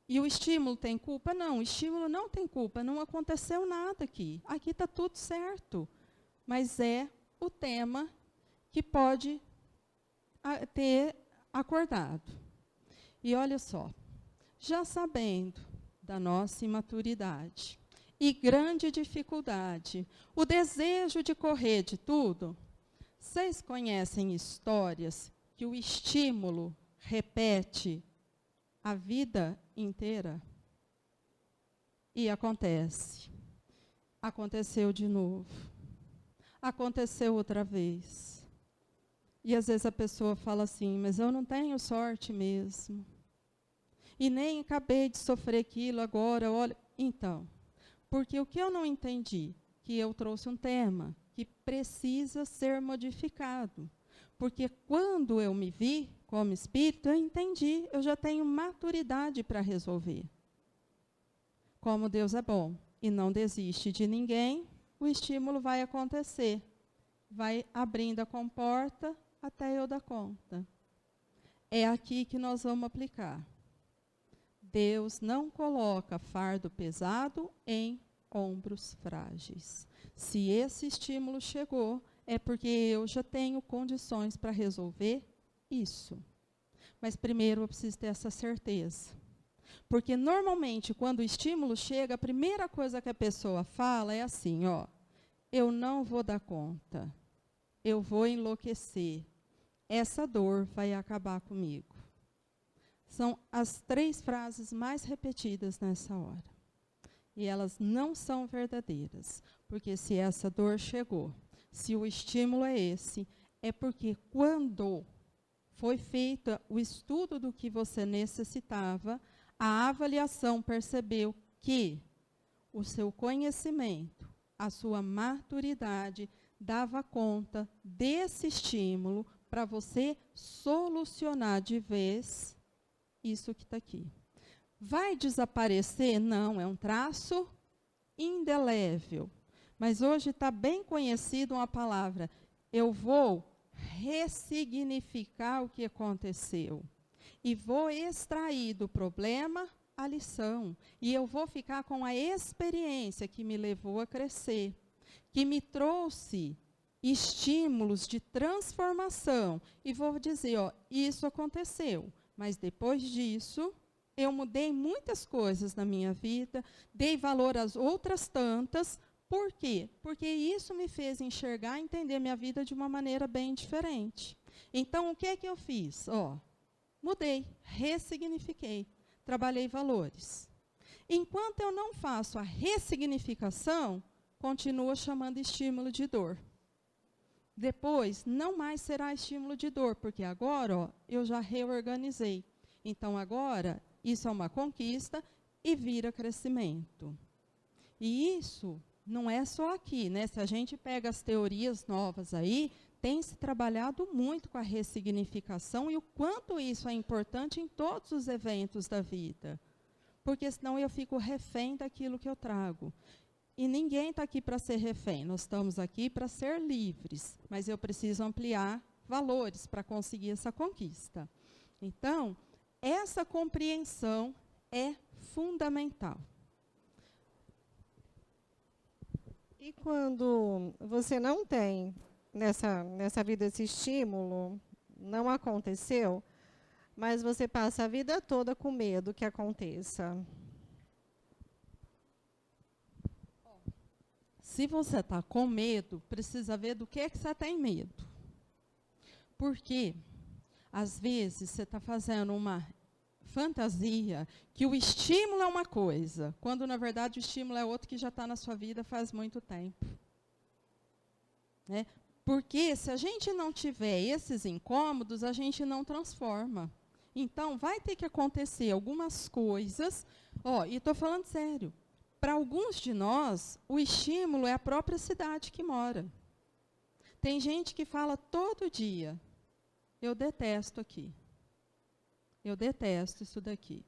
E o estímulo tem culpa? Não, o estímulo não tem culpa, não aconteceu nada aqui. Aqui está tudo certo. Mas é o tema que pode ter acordado. E olha só, já sabendo da nossa imaturidade e grande dificuldade, o desejo de correr de tudo, vocês conhecem histórias que o estímulo repete a vida inteira? E acontece. Aconteceu de novo. Aconteceu outra vez. E às vezes a pessoa fala assim, mas eu não tenho sorte mesmo. E nem acabei de sofrer aquilo agora, olha. Então, porque o que eu não entendi, que eu trouxe um tema que precisa ser modificado. Porque quando eu me vi como espírito, eu entendi, eu já tenho maturidade para resolver. Como Deus é bom e não desiste de ninguém, o estímulo vai acontecer. Vai abrindo a comporta até eu dar conta. É aqui que nós vamos aplicar. Deus não coloca fardo pesado em ombros frágeis. Se esse estímulo chegou, é porque eu já tenho condições para resolver isso. Mas primeiro eu preciso ter essa certeza. Porque normalmente, quando o estímulo chega, a primeira coisa que a pessoa fala é assim, ó, eu não vou dar conta, eu vou enlouquecer, essa dor vai acabar comigo. São as 3 frases mais repetidas nessa hora. E elas não são verdadeiras, porque se essa dor chegou, se o estímulo é esse, é porque quando foi feito o estudo do que você necessitava, a avaliação percebeu que o seu conhecimento, a sua maturidade, dava conta desse estímulo para você solucionar de vez isso que está aqui. Vai desaparecer? Não, é um traço indelével. Mas hoje está bem conhecida uma palavra. Eu vou ressignificar o que aconteceu. E vou extrair do problema a lição. E eu vou ficar com a experiência que me levou a crescer, que me trouxe estímulos de transformação. E vou dizer, ó, isso aconteceu. Mas depois disso, eu mudei muitas coisas na minha vida, dei valor às outras tantas. Por quê? Porque isso me fez enxergar e entender minha vida de uma maneira bem diferente. Então, o que é que eu fiz? Ó, mudei, ressignifiquei, trabalhei valores. Enquanto eu não faço a ressignificação, continua chamando estímulo de dor. Depois, não mais será estímulo de dor, porque agora, ó, eu já reorganizei. Então, agora, isso é uma conquista e vira crescimento. E isso não é só aqui, né? Se a gente pega as teorias novas aí, tem se trabalhado muito com a ressignificação e o quanto isso é importante em todos os eventos da vida. Porque senão eu fico refém daquilo que eu trago. E ninguém está aqui para ser refém, nós estamos aqui para ser livres, mas eu preciso ampliar valores para conseguir essa conquista. Então, essa compreensão é fundamental. E quando você não tem nessa vida esse estímulo, não aconteceu, mas você passa a vida toda com medo que aconteça? Se você está com medo, precisa ver do que você tem medo. Porque, às vezes, você está fazendo uma fantasia que o estímulo é uma coisa, quando, na verdade, o estímulo é outro que já está na sua vida faz muito tempo. Né? Porque se a gente não tiver esses incômodos, a gente não transforma. Então, vai ter que acontecer algumas coisas. E estou falando sério. Para alguns de nós, o estímulo é a própria cidade que mora. Tem gente que fala todo dia, eu detesto aqui. Eu detesto isso daqui.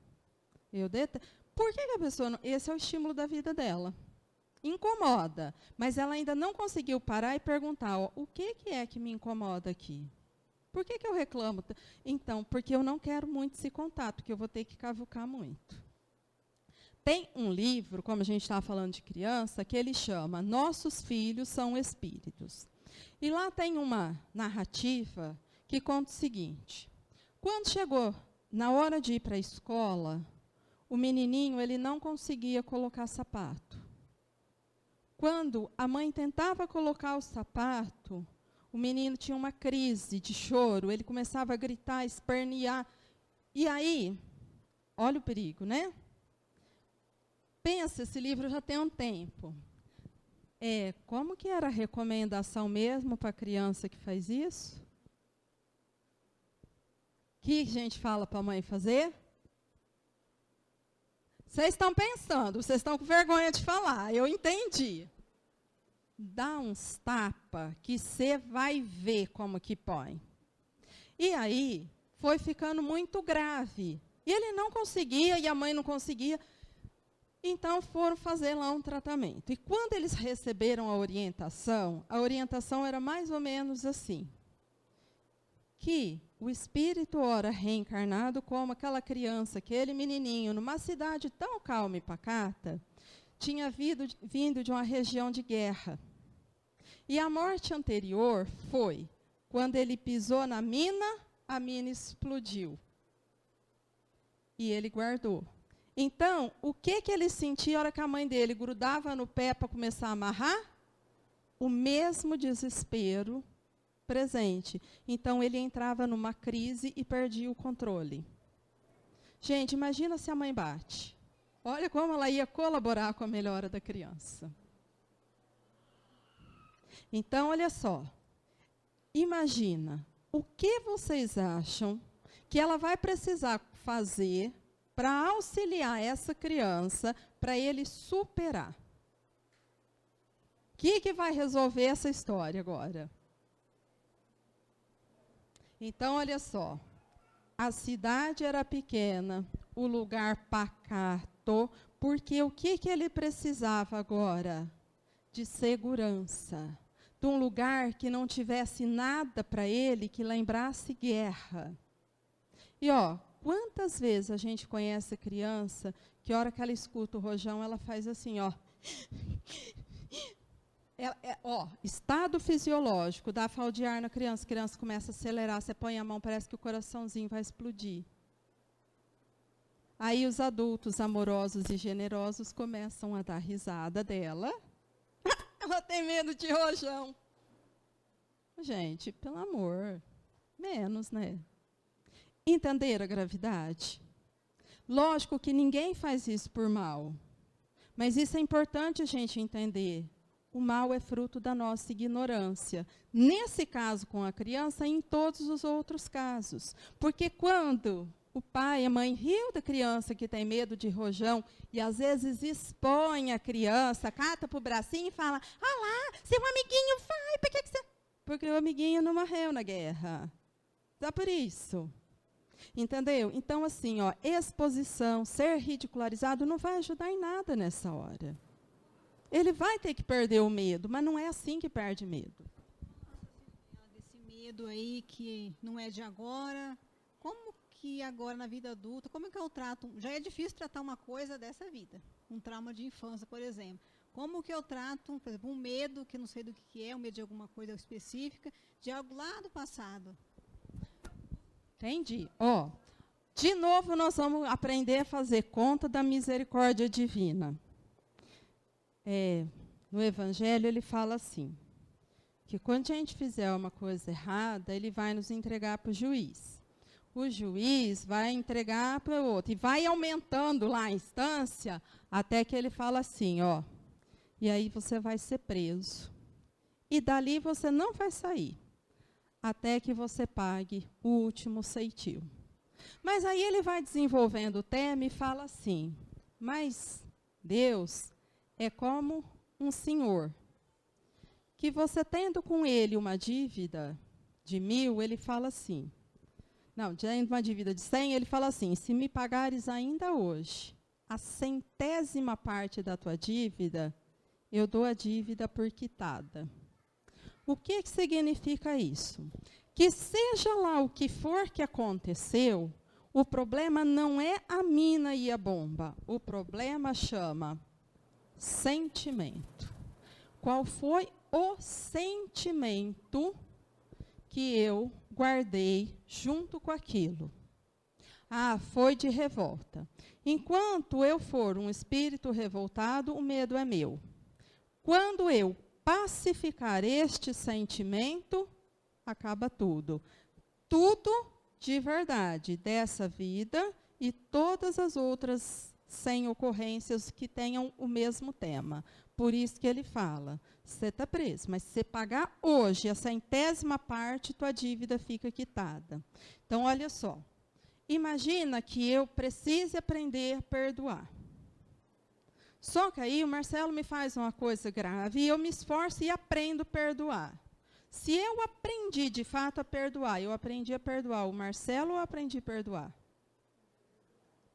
Por que a pessoa não... Esse é o estímulo da vida dela. Incomoda, mas ela ainda não conseguiu parar e perguntar, o que é que me incomoda aqui? Por que eu reclamo? Então, porque eu não quero muito esse contato, porque eu vou ter que cavucar muito. Tem um livro, como a gente estava falando de criança, que ele chama Nossos Filhos São Espíritos. E lá tem uma narrativa que conta o seguinte. Quando chegou na hora de ir para a escola, o menininho ele não conseguia colocar sapato. Quando a mãe tentava colocar o sapato, o menino tinha uma crise de choro, ele começava a gritar, espernear. E aí, olha o perigo, né? Pensa, esse livro já tem um tempo. Como que era a recomendação mesmo para a criança que faz isso? O que a gente fala para a mãe fazer? Vocês estão pensando, vocês estão com vergonha de falar, eu entendi. Dá uns tapa que você vai ver como que põe. E aí, foi ficando muito grave. E ele não conseguia, e a mãe não conseguia. Então, foram fazer lá um tratamento. E quando eles receberam a orientação era mais ou menos assim. Que o espírito, ora reencarnado, como aquela criança, aquele menininho, numa cidade tão calma e pacata, tinha vindo de uma região de guerra. E a morte anterior foi quando ele pisou na mina, a mina explodiu. E ele guardou. Então, o que ele sentia na hora que a mãe dele grudava no pé para começar a amarrar? O mesmo desespero presente. Então, ele entrava numa crise e perdia o controle. Gente, imagina se a mãe bate. Olha como ela ia colaborar com a melhora da criança. Então, olha só. Imagina, o que vocês acham que ela vai precisar fazer para auxiliar essa criança, para ele superar? O que vai resolver essa história agora? Então, olha só. A cidade era pequena, o lugar pacato, porque o que ele precisava agora? De segurança. De um lugar que não tivesse nada para ele que lembrasse guerra. E, quantas vezes a gente conhece a criança que, a hora que ela escuta o rojão, ela faz assim, estado fisiológico, dá falta de ar na criança, a criança começa a acelerar, você põe a mão, parece que o coraçãozinho vai explodir. Aí os adultos amorosos e generosos começam a dar risada dela. Ela tem medo de rojão. Gente, pelo amor, menos, né? Entenderam a gravidade? Lógico que ninguém faz isso por mal. Mas isso é importante a gente entender. O mal é fruto da nossa ignorância. Nesse caso com a criança e em todos os outros casos. Porque quando o pai e a mãe riam da criança que tem medo de rojão e às vezes expõe a criança, cata para o bracinho e fala, lá, seu amiguinho vai, por que você... Porque o amiguinho não morreu na guerra. Só por isso. Entendeu? Então, assim, exposição, ser ridicularizado não vai ajudar em nada nessa hora. Ele vai ter que perder o medo, mas não é assim que perde medo. Desse medo aí que não é de agora, como que agora na vida adulta, como é que eu trato? Já é difícil tratar uma coisa dessa vida, um trauma de infância, por exemplo. Como que eu trato, por exemplo, um medo, que não sei do que é, um medo de alguma coisa específica, de algo lá do passado? Entendi. De novo, nós vamos aprender a fazer conta da misericórdia divina. No Evangelho, ele fala assim, que quando a gente fizer uma coisa errada, ele vai nos entregar para o juiz. O juiz vai entregar para o outro. E vai aumentando lá a instância, até que ele fala assim, e aí você vai ser preso. e dali você não vai sair, até que você pague o último ceitil. Mas aí ele vai desenvolvendo o tema e fala assim, mas Deus é como um senhor, que você tendo com ele uma dívida de 1.000, ele fala assim, não, tendo uma dívida de 100, ele fala assim, se me pagares ainda hoje a 100ª parte da tua dívida, eu dou a dívida por quitada. O que significa isso? Que seja lá o que for que aconteceu, o problema não é a mina e a bomba. O problema chama sentimento. Qual foi o sentimento que eu guardei junto com aquilo? Ah, foi de revolta. Enquanto eu for um espírito revoltado, o medo é meu. Quando eu pacificar este sentimento, acaba tudo. Tudo de verdade dessa vida e todas as outras 100 ocorrências que tenham o mesmo tema. Por isso que ele fala, você está preso, mas se você pagar hoje a 100ª parte, tua dívida fica quitada. Então, olha só. Imagina que eu precise aprender a perdoar. Só que aí o Marcelo me faz uma coisa grave e eu me esforço e aprendo a perdoar. Se eu aprendi de fato a perdoar, eu aprendi a perdoar o Marcelo ou aprendi a perdoar?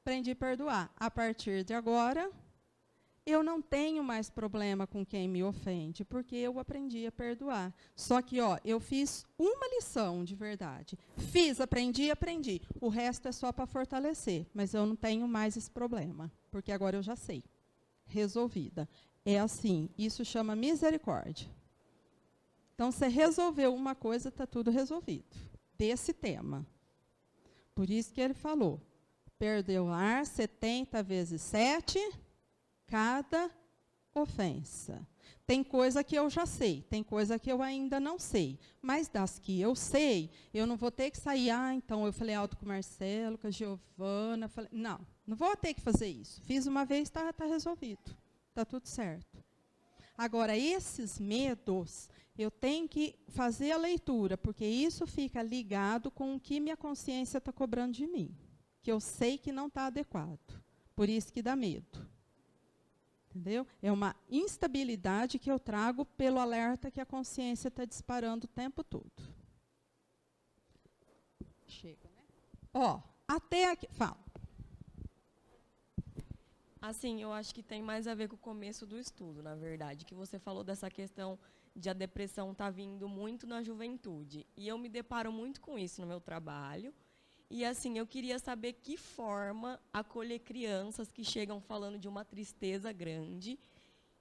Aprendi a perdoar. A partir de agora, eu não tenho mais problema com quem me ofende, porque eu aprendi a perdoar. Só que, eu fiz uma lição de verdade. Fiz, aprendi. O resto é só para fortalecer, mas eu não tenho mais esse problema, porque agora eu já sei. Resolvida. É assim, isso chama misericórdia. Então, você resolveu uma coisa, está tudo resolvido. Desse tema. Por isso que ele falou, perdoar 70 vezes 7, cada ofensa. Tem coisa que eu já sei, tem coisa que eu ainda não sei. Mas das que eu sei, eu não vou ter que sair, então eu falei alto com o Marcelo, com a Giovana. Não vou ter que fazer isso. Fiz uma vez, está resolvido. Está tudo certo. Agora, esses medos, eu tenho que fazer a leitura, porque isso fica ligado com o que minha consciência está cobrando de mim. Que eu sei que não está adequado. Por isso que dá medo. Entendeu? É uma instabilidade que eu trago pelo alerta que a consciência está disparando o tempo todo. Chega, né? Até aqui. Fala. Assim, eu acho que tem mais a ver com o começo do estudo, na verdade, que você falou dessa questão de a depressão estar vindo muito na juventude. E eu me deparo muito com isso no meu trabalho. E, assim, eu queria saber que forma acolher crianças que chegam falando de uma tristeza grande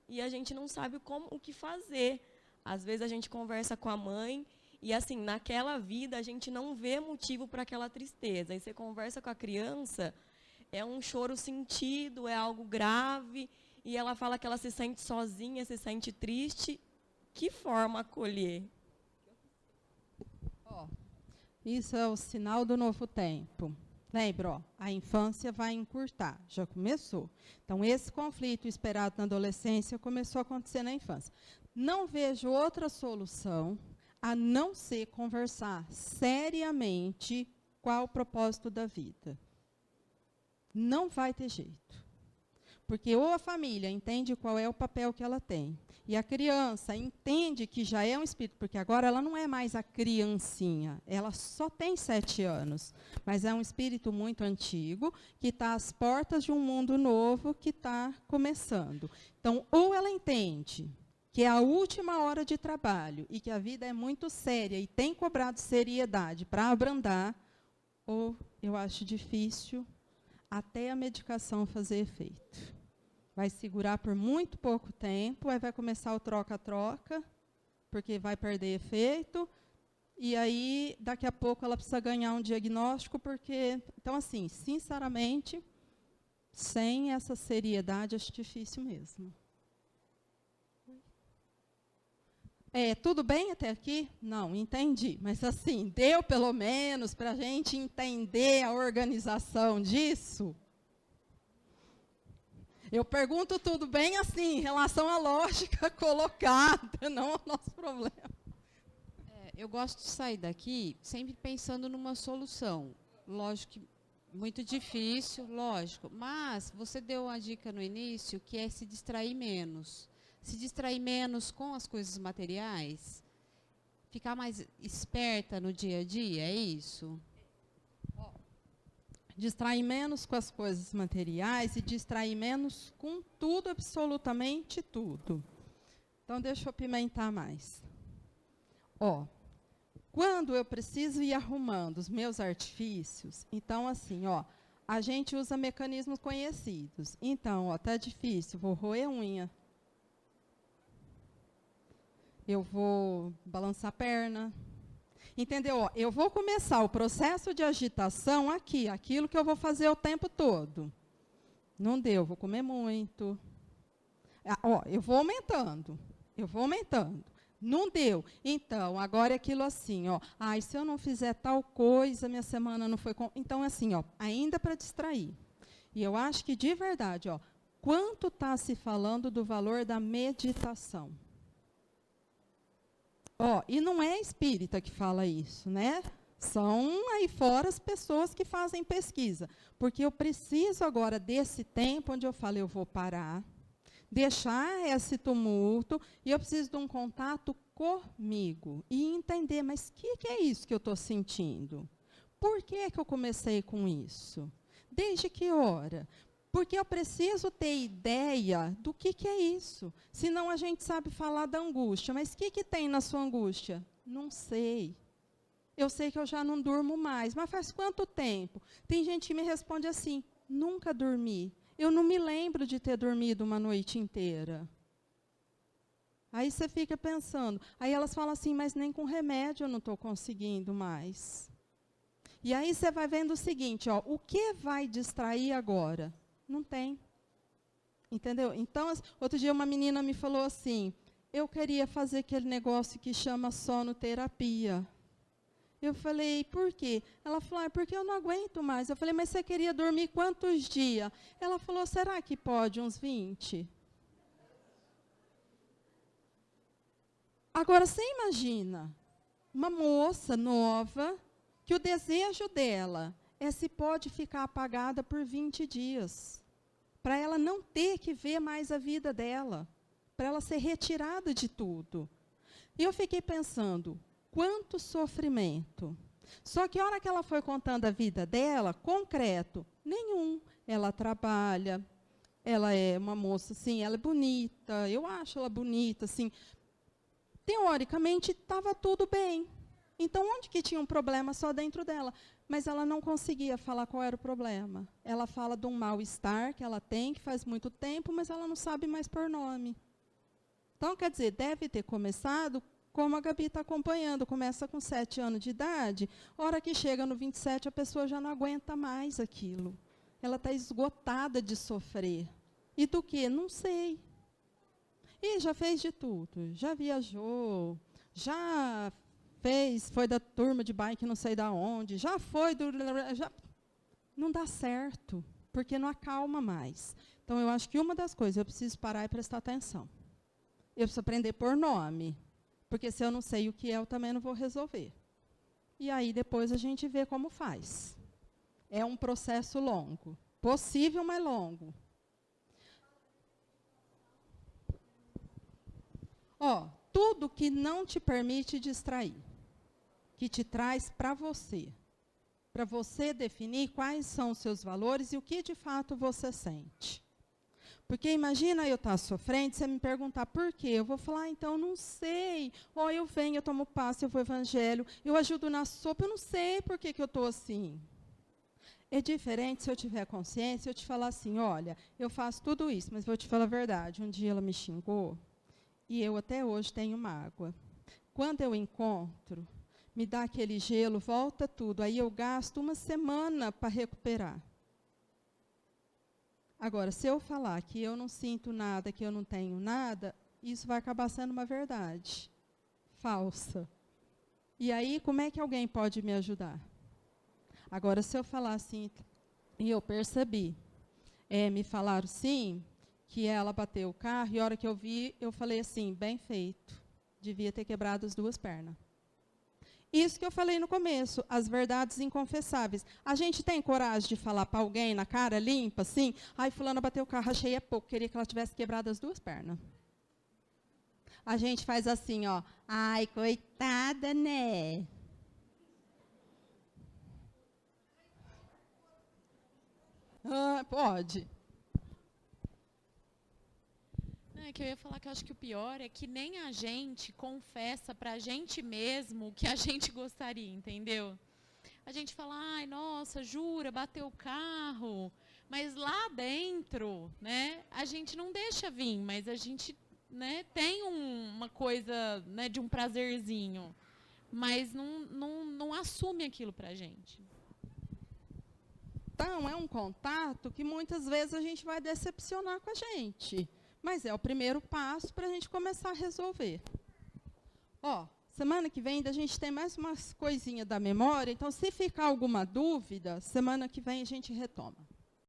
e a gente não sabe o que fazer. Às vezes, a gente conversa com a mãe e, assim, naquela vida, a gente não vê motivo para aquela tristeza. Aí você conversa com a criança, é um choro sentido, é algo grave, e ela fala que ela se sente sozinha, se sente triste. Que forma acolher? Isso é o sinal do novo tempo. Lembra, a infância vai encurtar, já começou. Então, esse conflito esperado na adolescência começou a acontecer na infância. Não vejo outra solução a não ser conversar seriamente qual o propósito da vida. Não vai ter jeito. Porque ou a família entende qual é o papel que ela tem, e a criança entende que já é um espírito, porque agora ela não é mais a criancinha, ela só tem 7 anos, mas é um espírito muito antigo, que está às portas de um mundo novo que está começando. Então, ou ela entende que é a última hora de trabalho, e que a vida é muito séria, e tem cobrado seriedade para abrandar, ou eu acho difícil até a medicação fazer efeito. Vai segurar por muito pouco tempo, aí vai começar o troca-troca, porque vai perder efeito, e aí, daqui a pouco, ela precisa ganhar um diagnóstico, porque... Então, assim, sinceramente, sem essa seriedade, acho difícil mesmo. Tudo bem até aqui? Não, entendi. Mas, assim, deu pelo menos para a gente entender a organização disso? Eu pergunto tudo bem assim, em relação à lógica colocada, não ao nosso problema. Eu gosto de sair daqui sempre pensando numa solução. Lógico que muito difícil, lógico. Mas você deu uma dica no início que é se distrair menos. Se distrair menos com as coisas materiais, ficar mais esperta no dia a dia, é isso? Distrair menos com as coisas materiais e distrair menos com tudo, absolutamente tudo. Então, deixa eu pimentar mais. Ó, quando eu preciso ir arrumando os meus artifícios, então, assim, ó, a gente usa mecanismos conhecidos. Então, ó, tá difícil, vou roer unha. Eu vou balançar a perna. Entendeu? Ó, eu vou começar o processo de agitação aqui, aquilo que eu vou fazer o tempo todo. Não deu, vou comer muito. Ó, eu vou aumentando. Não deu. Então, agora é aquilo assim, ó. Ai, se eu não fizer tal coisa, minha semana não foi... Então, assim, ó, ainda para distrair. E eu acho que, de verdade, ó, quanto está se falando do valor da meditação? Ó, e não é espírita que fala isso, né? São aí fora as pessoas que fazem pesquisa. Porque eu preciso agora desse tempo onde eu falo, eu vou parar, deixar esse tumulto, e eu preciso de um contato comigo. E entender, mas o que é isso que eu estou sentindo? Por que eu comecei com isso? Desde que hora? Porque eu preciso ter ideia do que é isso. Senão a gente sabe falar da angústia. Mas o que tem na sua angústia? Não sei. Eu sei que eu já não durmo mais. Mas faz quanto tempo? Tem gente que me responde assim, nunca dormi. Eu não me lembro de ter dormido uma noite inteira. Aí você fica pensando. Aí elas falam assim, mas nem com remédio eu não estou conseguindo mais. E aí você vai vendo o seguinte, ó, o que vai distrair agora? Não tem. Entendeu? Então, outro dia uma menina me falou assim, eu queria fazer aquele negócio que chama sonoterapia. Eu falei, por quê? Ela falou, porque eu não aguento mais. Eu falei, mas você queria dormir quantos dias? Ela falou, será que pode uns 20? Agora, você imagina uma moça nova que o desejo dela é se pode ficar apagada por 20 dias. Para ela não ter que ver mais a vida dela. Para ela ser retirada de tudo. E eu fiquei pensando, quanto sofrimento. Só que a hora que ela foi contando a vida dela, concreto, nenhum. Ela trabalha, ela é uma moça, assim, ela é bonita, eu acho ela bonita, assim. Teoricamente, estava tudo bem. Então, onde que tinha um problema só dentro dela? Mas ela não conseguia falar qual era o problema. Ela fala de um mal-estar que ela tem, que faz muito tempo, mas ela não sabe mais por nome. Então, quer dizer, deve ter começado como a Gabi está acompanhando. Começa com 7 anos de idade, hora que chega no 27, a pessoa já não aguenta mais aquilo. Ela está esgotada de sofrer. E do quê? Não sei. E já fez de tudo. Já viajou, já fez, foi da turma de bike não sei da onde, já foi do... Já, não dá certo, porque não acalma mais. Então, eu acho que uma das coisas, eu preciso parar e prestar atenção. Eu preciso aprender por nome, porque se eu não sei o que é, eu também não vou resolver. E aí, depois, a gente vê como faz. É um processo longo. Possível, mas longo. Ó, tudo que não te permite distrair, que te traz para você definir quais são os seus valores e o que de fato você sente. Porque imagina eu estar sofrendo, você me perguntar por quê, eu vou falar, então, não sei. Ó, eu venho, eu tomo passe, eu vou evangelho, eu ajudo na sopa, eu não sei por que eu estou assim. É diferente se eu tiver consciência, eu te falar assim, olha, eu faço tudo isso, mas vou te falar a verdade, um dia ela me xingou, e eu até hoje tenho mágoa. Quando eu encontro, me dá aquele gelo, volta tudo. Aí eu gasto uma semana para recuperar. Agora, se eu falar que eu não sinto nada, que eu não tenho nada, isso vai acabar sendo uma verdade falsa. E aí, como é que alguém pode me ajudar? Agora, se eu falar assim, e eu percebi, me falaram sim, que ela bateu o carro, e a hora que eu vi, eu falei assim, bem feito, devia ter quebrado as 2 pernas. Isso que eu falei no começo, as verdades inconfessáveis. A gente tem coragem de falar para alguém na cara limpa, assim, ai, fulana bateu o carro, achei é pouco, queria que ela tivesse quebrado as 2 pernas. A gente faz assim, ó, ai, coitada, né? Ah, pode. Não, é que eu ia falar que eu acho que o pior é que nem a gente confessa pra gente mesmo o que a gente gostaria, entendeu? A gente fala, ai, nossa, jura, bateu o carro. Mas lá dentro, né, a gente não deixa vir, mas a gente, né, tem uma coisa, né, de um prazerzinho, mas não assume aquilo pra gente. Então, é um contato que muitas vezes a gente vai decepcionar com a gente. Mas é o primeiro passo para a gente começar a resolver. Ó, semana que vem a gente tem mais umas coisinhas da memória, então se ficar alguma dúvida, semana que vem a gente retoma.